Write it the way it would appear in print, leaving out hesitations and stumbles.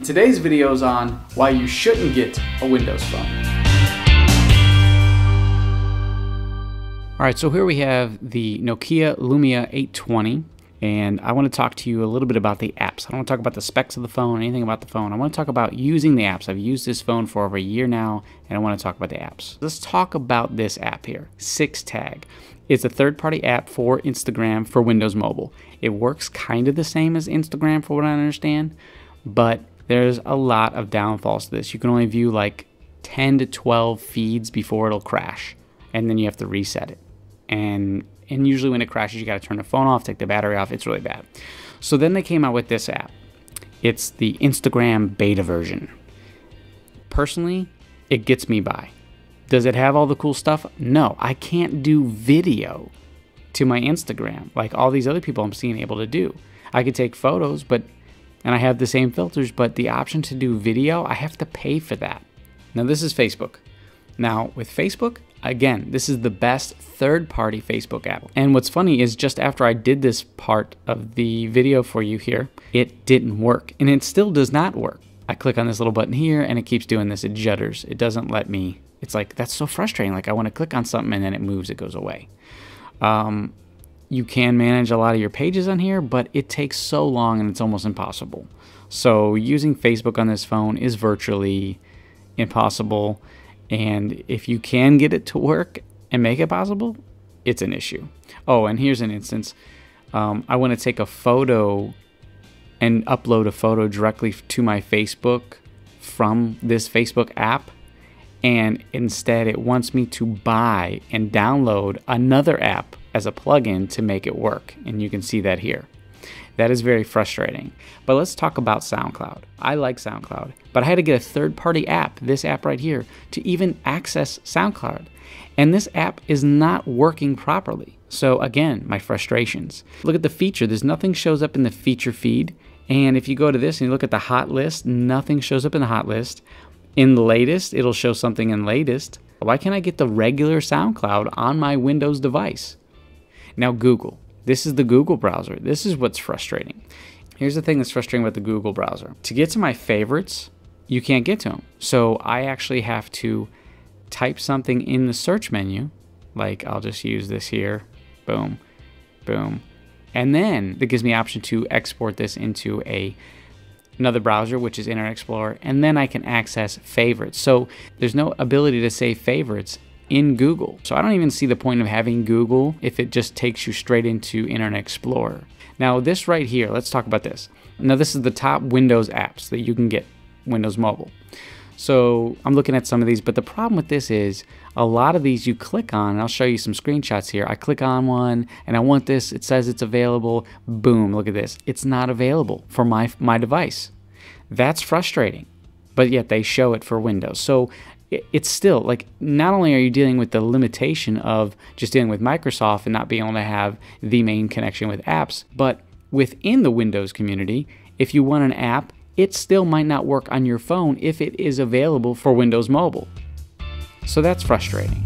Today's video is on why you shouldn't get a Windows phone. Alright, so here we have the Nokia Lumia 820, and I want to talk to you a little bit about the apps. I don't want to talk about the specs of the phone, anything about the phone. I want to talk about using the apps. I've used this phone for over a year now, and I want to talk about the apps. Let's talk about this app here, 6Tag. It's a third-party app for Instagram for Windows Mobile. It works kind of the same as Instagram for what I understand, but there's a lot of downfalls to this. You can only view like 10 to 12 feeds before it'll crash, and then you have to reset it. And usually when it crashes, you got to turn the phone off, take the battery off. It's really bad. So then they came out with this app. It's the Instagram beta version. Personally, it gets me by. Does it have all the cool stuff? No, I can't do video to my Instagram like all these other people I'm seeing able to do. I could take photos, and I have the same filters, but the option to do video, I have to pay for that. Now this is Facebook. Now with Facebook, again, this is the best third-party Facebook app. And what's funny is just after I did this part of the video for you here, it didn't work. And it still does not work. I click on this little button here and it keeps doing this. It judders. It doesn't let me. It's like, that's so frustrating. Like I want to click on something and then it moves, it goes away. You can manage a lot of your pages on here, but it takes so long and it's almost impossible. So using Facebook on this phone is virtually impossible. And if you can get it to work and make it possible, it's an issue. Oh, and here's an instance. I want to take a photo and upload a photo directly to my Facebook from this Facebook app. And instead it wants me to buy and download another app as a plugin to make it work. And you can see that here. That is very frustrating. But let's talk about SoundCloud. I like SoundCloud, but I had to get a third-party app, this app right here, to even access SoundCloud. And this app is not working properly. So again, my frustrations. Look at the feature. There's nothing shows up in the feature feed. And if you go to this and you look at the hot list, nothing shows up in the hot list. In the latest, it'll show something in latest. Why can't I get the regular SoundCloud on my Windows device? Now Google. This is the Google browser. This is what's frustrating. Here's the thing that's frustrating about the Google browser. To get to my favorites, you can't get to them. So I actually have to type something in the search menu. Like I'll just use this here. Boom, boom. And then it gives me the option to export this into another browser, which is Internet Explorer. And then I can access favorites. So there's no ability to save favorites in Google. So I don't even see the point of having Google if it just takes you straight into Internet Explorer. Now this right here, let's talk about this. Now this is the top Windows apps that you can get, Windows Mobile. So I'm looking at some of these, but the problem with this is a lot of these you click on, and I'll show you some screenshots here. I click on one and I want this, it says it's available, boom, look at this. It's not available for my device. That's frustrating, but yet they show it for Windows. So it's still like, not only are you dealing with the limitation of just dealing with Microsoft and not being able to have the main connection with apps, but within the Windows community, if you want an app, it still might not work on your phone if it is available for Windows Mobile. So that's frustrating.